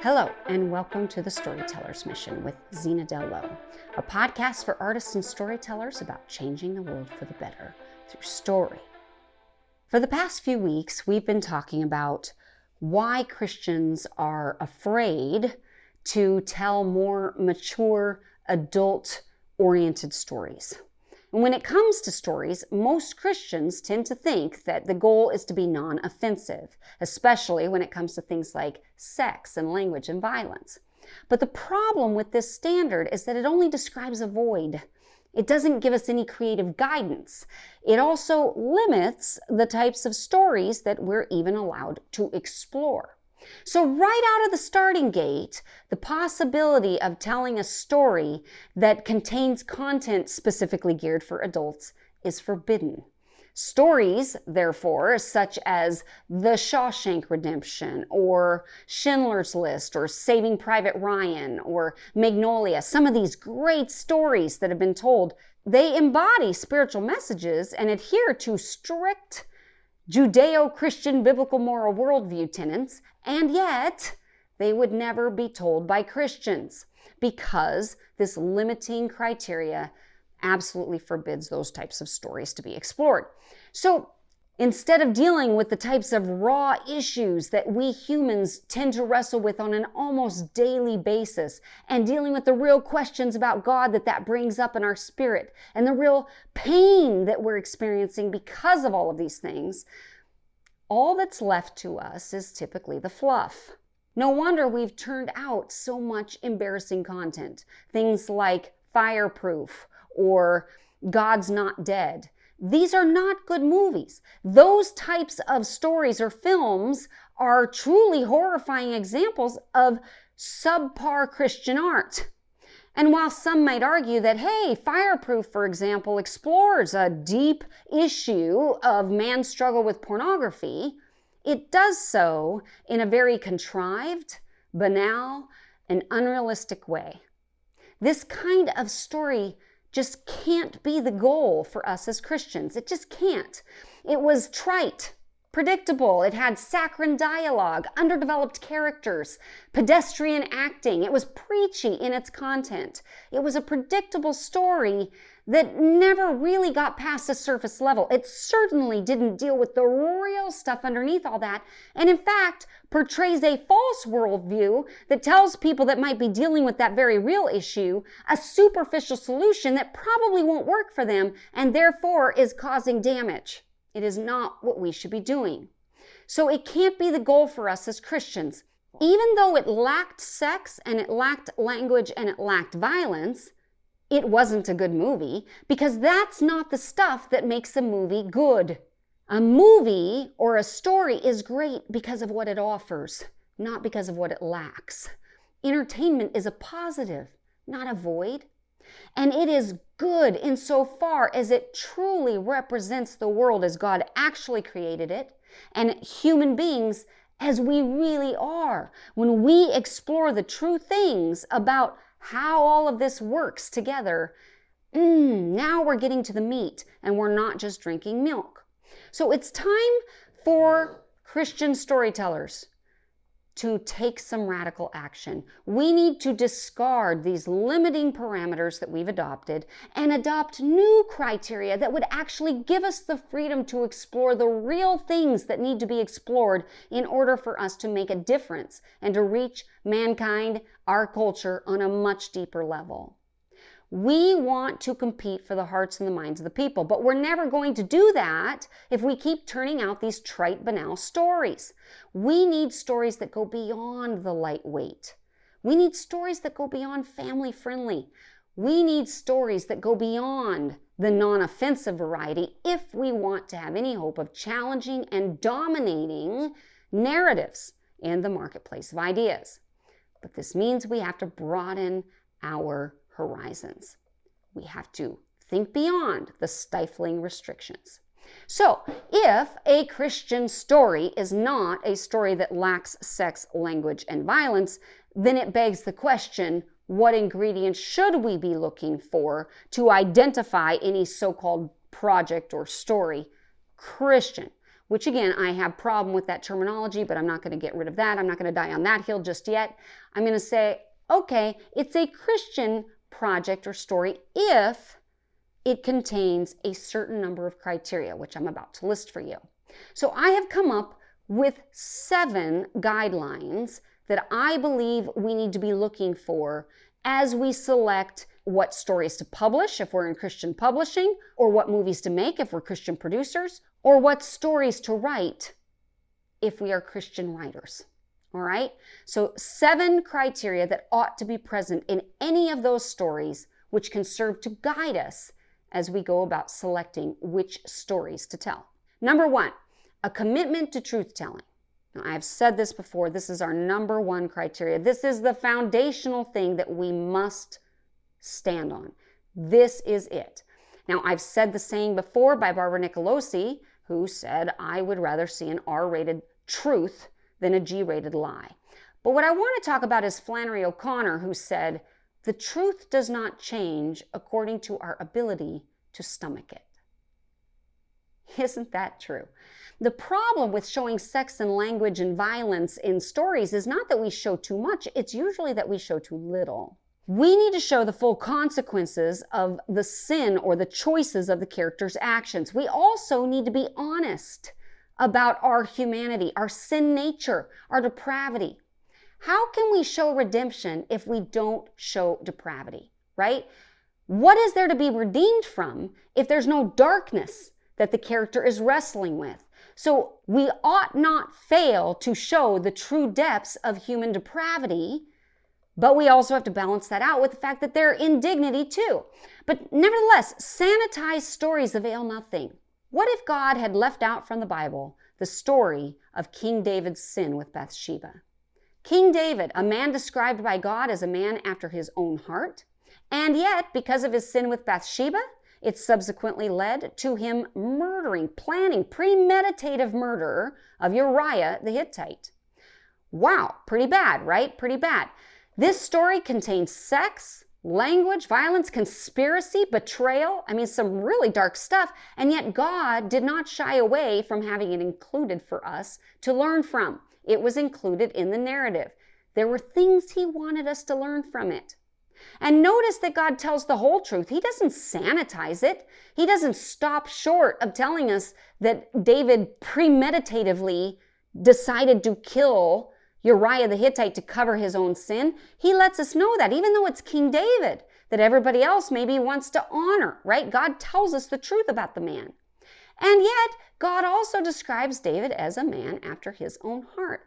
Hello, and welcome to The Storyteller's Mission with Zena, a podcast for artists and storytellers about changing the world for the better through story. For the past few weeks, we've been talking about why Christians are afraid to tell more mature, adult-oriented stories. And when it comes to stories, most Christians tend to think that the goal is to be non-offensive, especially when it comes to things like sex and language and violence. But the problem with this standard is that it only describes a void. It doesn't give us any creative guidance. It also limits the types of stories that we're even allowed to explore. So right out of the starting gate, the possibility of telling a story that contains content specifically geared for adults is forbidden. Stories, therefore, such as The Shawshank Redemption or Schindler's List or Saving Private Ryan or Magnolia, some of these great stories that have been told, they embody spiritual messages and adhere to strict Judeo-Christian biblical moral worldview tenets, and yet they would never be told by Christians because this limiting criteria absolutely forbids those types of stories to be explored. So instead of dealing with the types of raw issues that we humans tend to wrestle with on an almost daily basis and dealing with the real questions about God that brings up in our spirit and the real pain that we're experiencing because of all of these things, all that's left to us is typically the fluff. No wonder we've turned out so much embarrassing content. Things like Fireproof or God's Not Dead. These are not good movies. Those types of stories or films are truly horrifying examples of subpar Christian art. And while some might argue that, hey, Fireproof, for example, explores a deep issue of man's struggle with pornography, it does so in a very contrived, banal, and unrealistic way. This kind of story just can't be the goal for us as Christians. It just can't. It was trite, predictable. It had saccharine dialogue, underdeveloped characters, pedestrian acting. It was preachy in its content. It was a predictable story that never really got past the surface level. It certainly didn't deal with the real stuff underneath all that, and in fact portrays a false worldview that tells people that might be dealing with that very real issue a superficial solution that probably won't work for them and therefore is causing damage. It is not what we should be doing. So it can't be the goal for us as Christians. Even though it lacked sex and it lacked language and it lacked violence, it wasn't a good movie because that's not the stuff that makes a movie good. A movie or a story is great because of what it offers, not because of what it lacks. Entertainment is a positive, not a void. And it is good insofar as it truly represents the world as God actually created it and human beings as we really are. When we explore the true things about how all of this works together, now we're getting to the meat and we're not just drinking milk. So it's time for Christian storytellers to take some radical action. We need to discard these limiting parameters that we've adopted and adopt new criteria that would actually give us the freedom to explore the real things that need to be explored in order for us to make a difference and to reach mankind, our culture, on a much deeper level. We want to compete for the hearts and the minds of the people, but we're never going to do that if we keep turning out these trite, banal stories. We need stories that go beyond the lightweight. We need stories that go beyond family-friendly. We need stories that go beyond the non-offensive variety if we want to have any hope of challenging and dominating narratives in the marketplace of ideas. But this means we have to broaden our horizons. We have to think beyond the stifling restrictions. So, if a Christian story is not a story that lacks sex, language, and violence, then it begs the question, what ingredients should we be looking for to identify any so-called project or story Christian? which again, I have problem with that terminology, but I'm not going to get rid of that. I'm not going to die on that hill just yet. I'm going to say, okay, it's a Christian project or story if it contains a certain number of criteria, which I'm about to list for you. So I have come up with 7 guidelines that I believe we need to be looking for as we select what stories to publish if we're in Christian publishing, or what movies to make if we're Christian producers, or what stories to write if we are Christian writers. All right? So 7 criteria that ought to be present in any of those stories, which can serve to guide us as we go about selecting which stories to tell. Number 1, a commitment to truth-telling. Now, I've said this before, this is our number 1 criteria. This is the foundational thing that we must stand on. This is it. Now, I've said the saying before by Barbara Nicolosi, who said, I would rather see an R-rated truth than a G-rated lie. But what I want to talk about is Flannery O'Connor, who said, the truth does not change according to our ability to stomach it. Isn't that true? The problem with showing sex and language and violence in stories is not that we show too much, it's usually that we show too little. We need to show the full consequences of the sin or the choices of the character's actions. We also need to be honest about our humanity, our sin nature, our depravity. How can we show redemption if we don't show depravity, right? What is there to be redeemed from if there's no darkness that the character is wrestling with? So we ought not fail to show the true depths of human depravity, but we also have to balance that out with the fact that they're indignity too. But nevertheless, sanitized stories avail nothing. What if God had left out from the Bible the story of King David's sin with Bathsheba? King David, a man described by God as a man after his own heart, and yet, because of his sin with Bathsheba, it subsequently led to him murdering, planning, premeditative murder of Uriah the Hittite. Wow, pretty bad, right? Pretty bad. This story contains sex, language, violence, conspiracy, betrayal. I mean, some really dark stuff. And yet God did not shy away from having it included for us to learn from. It was included in the narrative. There were things he wanted us to learn from it. And notice that God tells the whole truth. He doesn't sanitize it. He doesn't stop short of telling us that David premeditatively decided to kill Uriah the Hittite to cover his own sin. He lets us know that, even though it's King David, that everybody else maybe wants to honor, right? God tells us the truth about the man. And yet, God also describes David as a man after his own heart.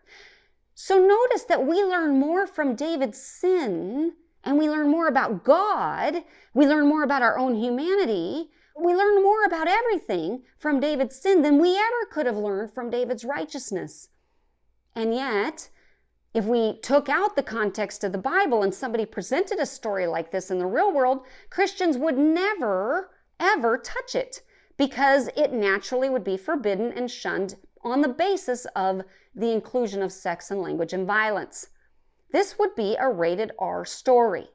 So notice that we learn more from David's sin, and we learn more about God. We learn more about our own humanity. We learn more about everything from David's sin than we ever could have learned from David's righteousness. And yet, if we took out the context of the Bible and somebody presented a story like this in the real world, Christians would never, ever touch it because it naturally would be forbidden and shunned on the basis of the inclusion of sex and language and violence. This would be a rated R story.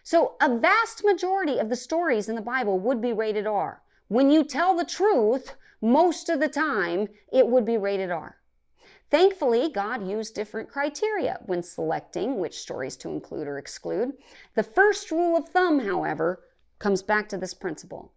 So a vast majority of the stories in the Bible would be rated R. When you tell the truth, most of the time, it would be rated R. Thankfully, God used different criteria when selecting which stories to include or exclude. The first rule of thumb, however, comes back to this principle.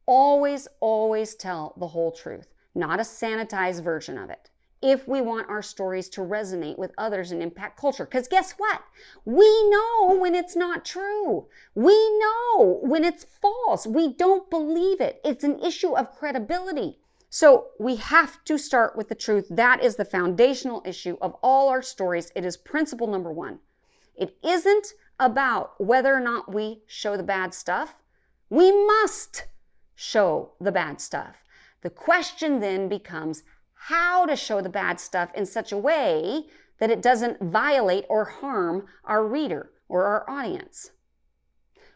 Always, always tell the whole truth, not a sanitized version of it, if we want our stories to resonate with others and impact culture. Because guess what? We know when it's not true. We know when it's false. We don't believe it. It's an issue of credibility. So we have to start with the truth. That is the foundational issue of all our stories. It is principle number 1. It isn't about whether or not we show the bad stuff. We must show the bad stuff. The question then becomes how to show the bad stuff in such a way that it doesn't violate or harm our reader or our audience.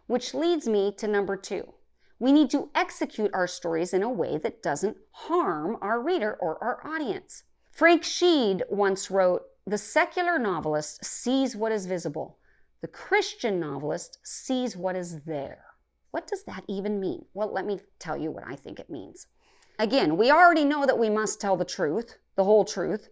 Which leads me to number 2. We need to execute our stories in a way that doesn't harm our reader or our audience. Frank Sheed once wrote, "The secular novelist sees what is visible. The Christian novelist sees what is there." What does that even mean? Well, let me tell you what I think it means. Again, we already know that we must tell the truth, the whole truth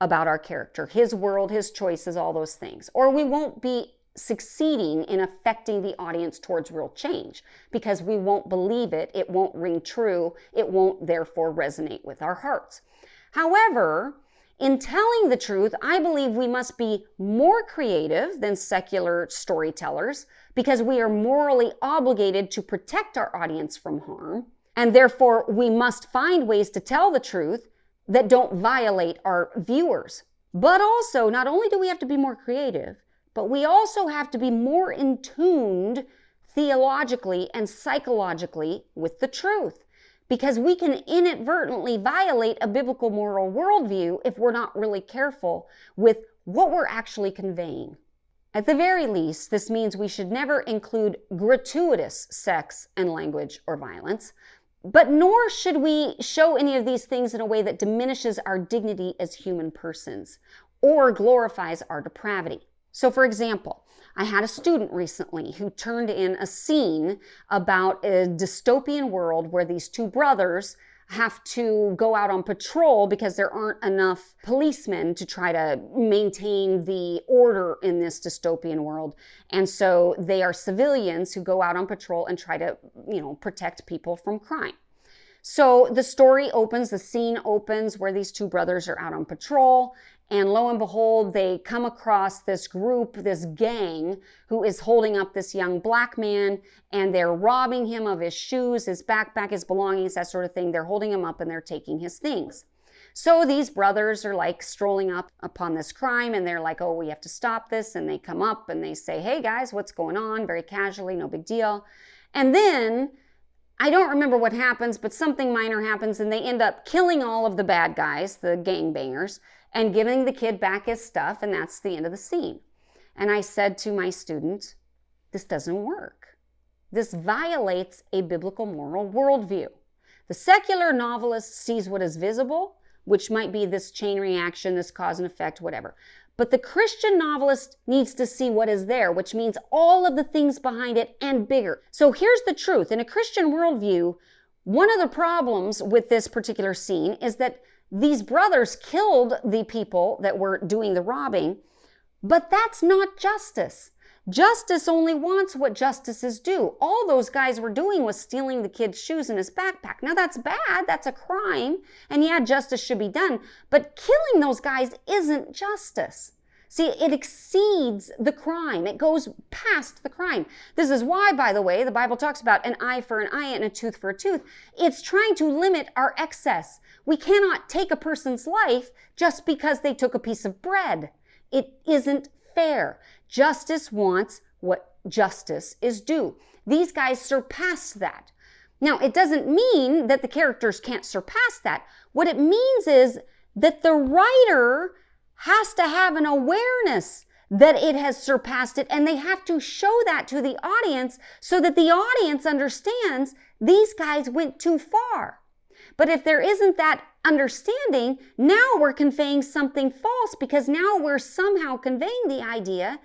about our character, his world, his choices, all those things, or we won't be succeeding in affecting the audience towards real change because we won't believe it, it won't ring true, it won't therefore resonate with our hearts. However, in telling the truth, I believe we must be more creative than secular storytellers because we are morally obligated to protect our audience from harm, and therefore we must find ways to tell the truth that don't violate our viewers. But also, not only do we have to be more creative, but we also have to be more in tuned theologically and psychologically with the truth, because we can inadvertently violate a biblical moral worldview if we're not really careful with what we're actually conveying. At the very least, this means we should never include gratuitous sex and language or violence, but nor should we show any of these things in a way that diminishes our dignity as human persons or glorifies our depravity. So for example, I had a student recently who turned in a scene about a dystopian world where these two brothers have to go out on patrol because there aren't enough policemen to try to maintain the order in this dystopian world. And so they are civilians who go out on patrol and try to, protect people from crime. So the story opens, the scene opens where these two brothers are out on patrol, and lo and behold, they come across this group, this gang, who is holding up this young black man, and they're robbing him of his shoes, his backpack, his belongings, that sort of thing. They're holding him up and they're taking his things. So these brothers are like strolling up upon this crime, and they're like, oh, we have to stop this. And they come up and they say, hey guys, what's going on? Very casually, no big deal. And then I don't remember what happens, but something minor happens, and they end up killing all of the bad guys, the gangbangers, and giving the kid back his stuff, and that's the end of the scene. And I said to my student, this doesn't work. This violates a biblical moral worldview. The secular novelist sees what is visible, which might be this chain reaction, this cause and effect, whatever. But the Christian novelist needs to see what is there, which means all of the things behind it and bigger. So here's the truth. In a Christian worldview, one of the problems with this particular scene is that these brothers killed the people that were doing the robbing, but that's not justice. Justice only wants what justice is due. All those guys were doing was stealing the kid's shoes and his backpack. Now that's bad, that's a crime, and yeah, justice should be done, but killing those guys isn't justice. See, it exceeds the crime. It goes past the crime. This is why, by the way, the Bible talks about an eye for an eye and a tooth for a tooth. It's trying to limit our excess. We cannot take a person's life just because they took a piece of bread. It isn't fair. Justice wants what justice is due. These guys surpass that. Now, it doesn't mean that the characters can't surpass that. What it means is that the writer has to have an awareness that it has surpassed it, and they have to show that to the audience so that the audience understands these guys went too far. But if there isn't that understanding, now we're conveying something false, because now we're somehow conveying the idea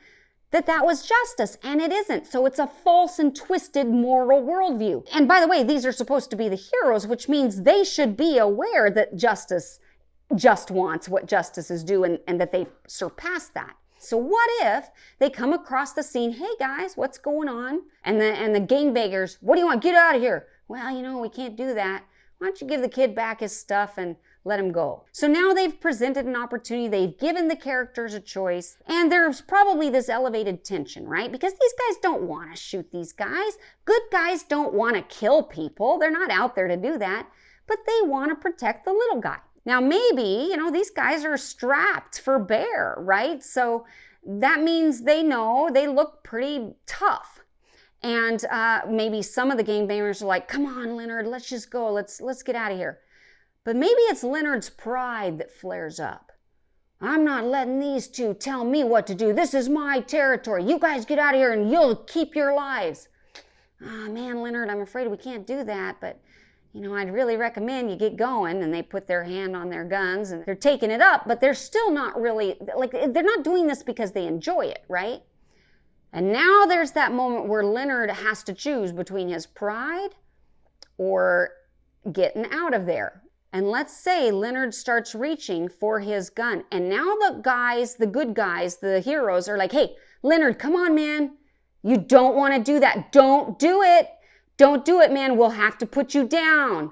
that that was justice, and it isn't. So it's a false and twisted moral worldview. And by the way, these are supposed to be the heroes, which means they should be aware that justice just wants what justice is due, and that they've surpassed that. So what if they come across the scene, hey guys, what's going on? And the gangbangers, what do you want? Get out of here. Well, we can't do that. Why don't you give the kid back his stuff and let him go? So now they've presented an opportunity, they've given the characters a choice, and there's probably this elevated tension, right? Because these guys don't want to shoot these guys. Good guys don't want to kill people. They're not out there to do that, but they want to protect the little guy. Now, maybe, these guys are strapped for bear, right? So that means they know they look pretty tough. And maybe some of the gangbangers are like, come on, Leonard, let's just go. Let's get out of here. But maybe it's Leonard's pride that flares up. I'm not letting these two tell me what to do. This is my territory. You guys get out of here and you'll keep your lives. Man, Leonard, I'm afraid we can't do that, but I'd really recommend you get going. And they put their hand on their guns and they're taking it up, but they're still not really, they're not doing this because they enjoy it, right? And now there's that moment where Leonard has to choose between his pride or getting out of there. And let's say Leonard starts reaching for his gun. And now the guys, the good guys, the heroes are like, hey, Leonard, come on, man. You don't want to do that. Don't do it. Don't do it, man. We'll have to put you down.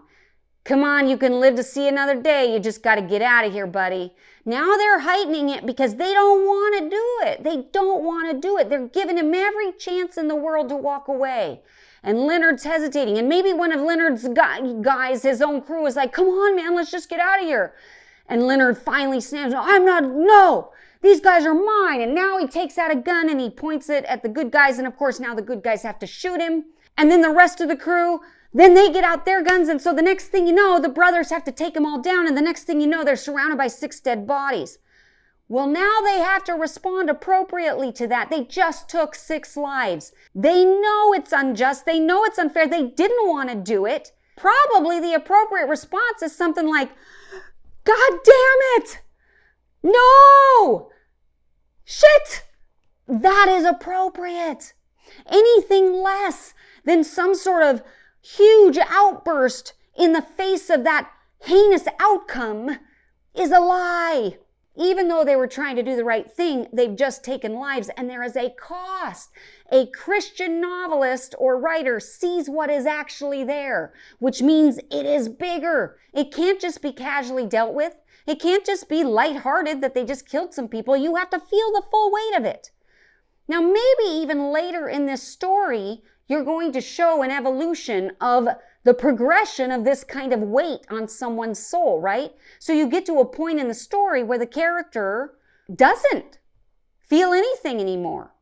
Come on, you can live to see another day. You just got to get out of here, buddy. Now they're heightening it because they don't want to do it. They don't want to do it. They're giving him every chance in the world to walk away. And Leonard's hesitating. And maybe one of Leonard's guys, his own crew, is like, come on, man, let's just get out of here. And Leonard finally snaps, no, these guys are mine. And now he takes out a gun and he points it at the good guys. And of course, now the good guys have to shoot him. And then the rest of the crew, then they get out their guns. And so the next thing you know, the brothers have to take them all down. And the next thing you know, they're surrounded by 6 dead bodies. Well, now they have to respond appropriately to that. They just took 6 lives. They know it's unjust. They know it's unfair. They didn't want to do it. Probably the appropriate response is something like, God damn it! No! Shit! That is appropriate. Anything less than some sort of huge outburst in the face of that heinous outcome is a lie. Even though they were trying to do the right thing, they've just taken lives, and there is a cost. A Christian novelist or writer sees what is actually there, which means it is bigger. It can't just be casually dealt with. It can't just be lighthearted that they just killed some people. You have to feel the full weight of it. Now, maybe even later in this story, you're going to show an evolution of the progression of this kind of weight on someone's soul, right? So you get to a point in the story where the character doesn't feel anything anymore.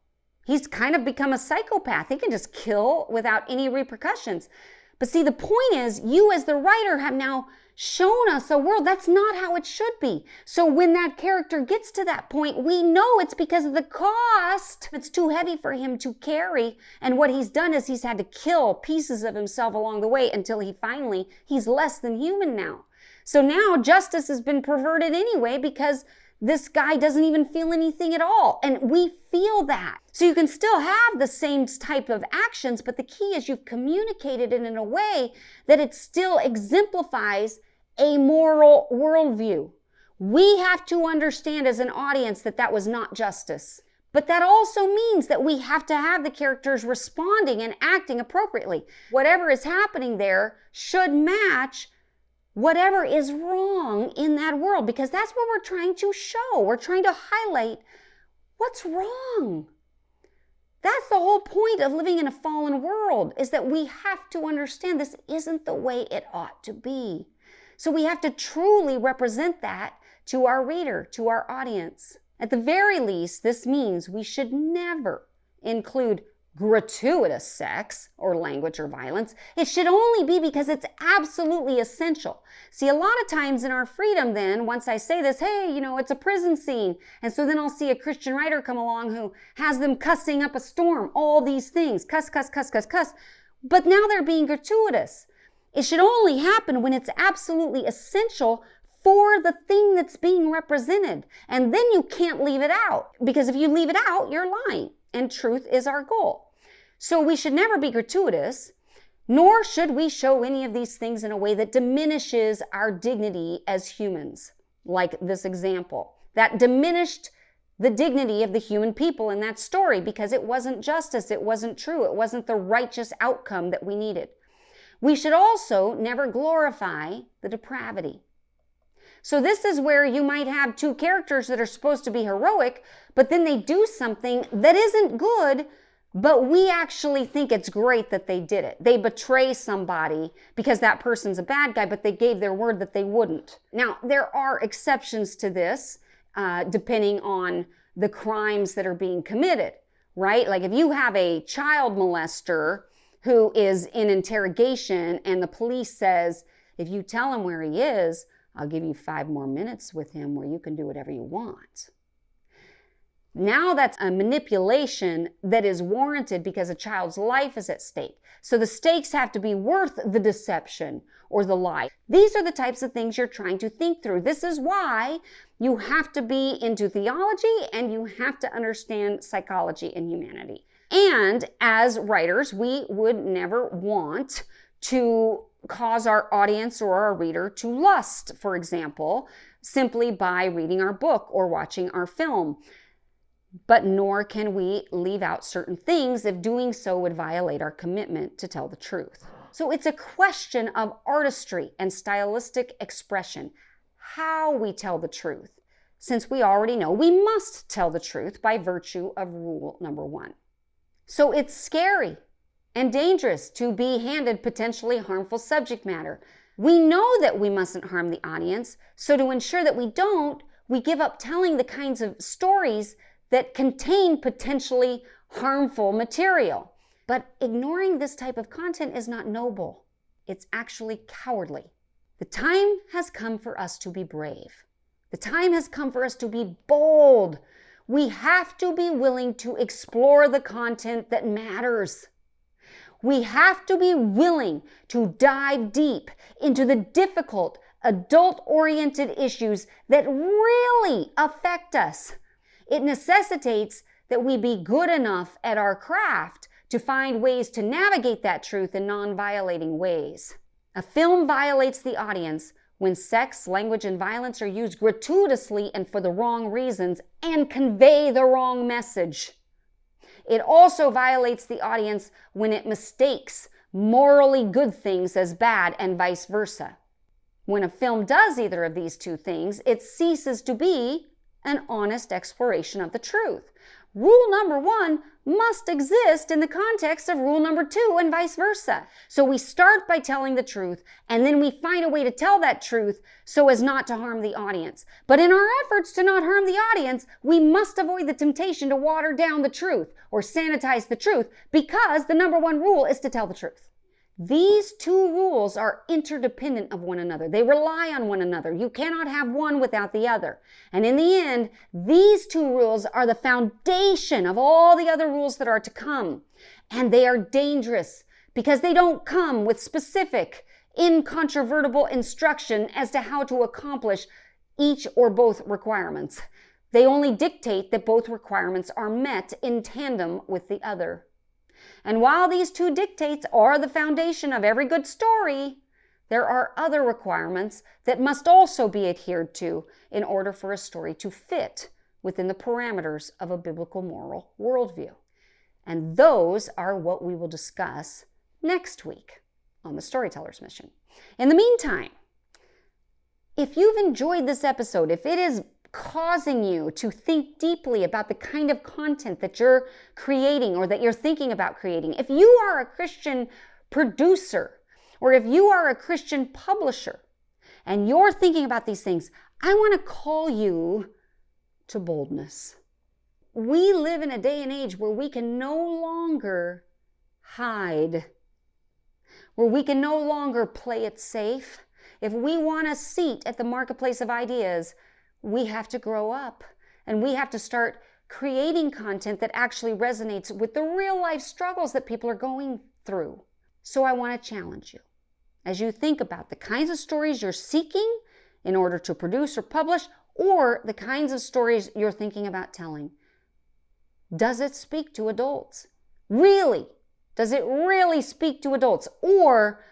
He's kind of become a psychopath. He can just kill without any repercussions. But see, the point is, you as the writer have now shown us a world. That's not how it should be. So when that character gets to that point, we know it's because of the cost. It's too heavy for him to carry. And what he's done is he's had to kill pieces of himself along the way until he's less than human now. So now justice has been perverted anyway because this guy doesn't even feel anything at all. And we feel that. So you can still have the same type of actions, but the key is you've communicated it in a way that it still exemplifies a moral worldview. We have to understand as an audience that that was not justice. But that also means that we have to have the characters responding and acting appropriately. Whatever is happening there should match whatever is wrong in that world, because that's what we're trying to show. We're trying to highlight what's wrong. That's the whole point of living in a fallen world, is that we have to understand this isn't the way it ought to be. So we have to truly represent that to our reader, to our audience. At the very least, this means we should never include gratuitous sex or language or violence. It should only be because it's absolutely essential. See, a lot of times in our freedom then, once I say this, hey, it's a prison scene. And so then I'll see a Christian writer come along who has them cussing up a storm, all these things, cuss, cuss, cuss, cuss, cuss. But now they're being gratuitous. It should only happen when it's absolutely essential for the thing that's being represented. And then you can't leave it out, because if you leave it out, you're lying. And truth is our goal. So we should never be gratuitous, nor should we show any of these things in a way that diminishes our dignity as humans, like this example. That diminished the dignity of the human people in that story because it wasn't justice, it wasn't true, it wasn't the righteous outcome that we needed. We should also never glorify the depravity. So this is where you might have 2 characters that are supposed to be heroic, but then they do something that isn't good, but we actually think it's great that they did it. They betray somebody because that person's a bad guy, but they gave their word that they wouldn't. Now, there are exceptions to this, depending on the crimes that are being committed, right? Like if you have a child molester who is in interrogation and the police says, if you tell him where he is, I'll give you 5 more minutes with him where you can do whatever you want. Now that's a manipulation that is warranted because a child's life is at stake. So the stakes have to be worth the deception or the lie. These are the types of things you're trying to think through. This is why you have to be into theology and you have to understand psychology and humanity. And as writers, we would never want to cause our audience or our reader to lust, for example, simply by reading our book or watching our film. But nor can we leave out certain things if doing so would violate our commitment to tell the truth. So it's a question of artistry and stylistic expression, how we tell the truth, since we already know we must tell the truth by virtue of rule number 1. So it's scary and dangerous to be handed potentially harmful subject matter. We know that we mustn't harm the audience, so to ensure that we don't, we give up telling the kinds of stories that contain potentially harmful material. But ignoring this type of content is not noble. It's actually cowardly. The time has come for us to be brave. The time has come for us to be bold. We have to be willing to explore the content that matters. We have to be willing to dive deep into the difficult, adult-oriented issues that really affect us. It necessitates that we be good enough at our craft to find ways to navigate that truth in non-violating ways. A film violates the audience when sex, language, and violence are used gratuitously and for the wrong reasons and convey the wrong message. It also violates the audience when it mistakes morally good things as bad and vice versa. When a film does either of these two things, it ceases to be an honest exploration of the truth. Rule number 1 must exist in the context of rule number 2 and vice versa. So we start by telling the truth, and then we find a way to tell that truth so as not to harm the audience. But in our efforts to not harm the audience, we must avoid the temptation to water down the truth or sanitize the truth, because the number 1 rule is to tell the truth. These two rules are interdependent of one another. They rely on one another. You cannot have one without the other. And in the end, these two rules are the foundation of all the other rules that are to come. And they are dangerous because they don't come with specific, incontrovertible instruction as to how to accomplish each or both requirements. They only dictate that both requirements are met in tandem with the other. And while these two dictates are the foundation of every good story, there are other requirements that must also be adhered to in order for a story to fit within the parameters of a biblical moral worldview. And those are what we will discuss next week on the Storyteller's Mission. In the meantime, if you've enjoyed this episode, if it is causing you to think deeply about the kind of content that you're creating or that you're thinking about creating, if you are a Christian producer or if you are a Christian publisher and you're thinking about these things, I want to call you to boldness. We live in a day and age where we can no longer hide, where we can no longer play it safe. If we want a seat at the marketplace of ideas, we have to grow up and we have to start creating content that actually resonates with the real life struggles that people are going through. So I want to challenge you as you think about the kinds of stories you're seeking in order to produce or publish, or the kinds of stories you're thinking about telling. Does it speak to adults? Really? Does it really speak to adults? Or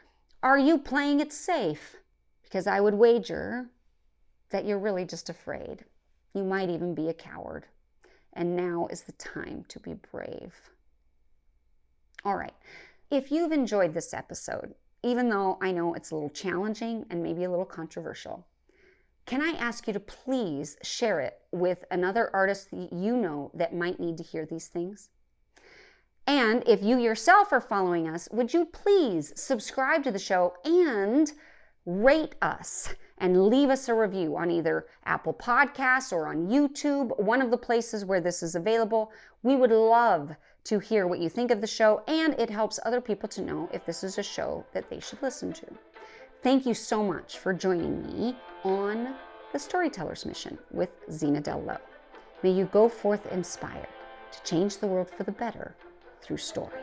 are you playing it safe? Because I would wager that you're really just afraid. You might even be a coward. And now is the time to be brave. All right. If you've enjoyed this episode, even though I know it's a little challenging and maybe a little controversial, can I ask you to please share it with another artist that you know that might need to hear these things? And if you yourself are following us, would you please subscribe to the show and rate us and leave us a review on either Apple Podcasts or on YouTube, one of the places where this is available. We would love to hear what you think of the show, and it helps other people to know if this is a show that they should listen to. Thank you so much for joining me on the Storyteller's Mission with Zena Del Low. May you go forth inspired to change the world for the better through story.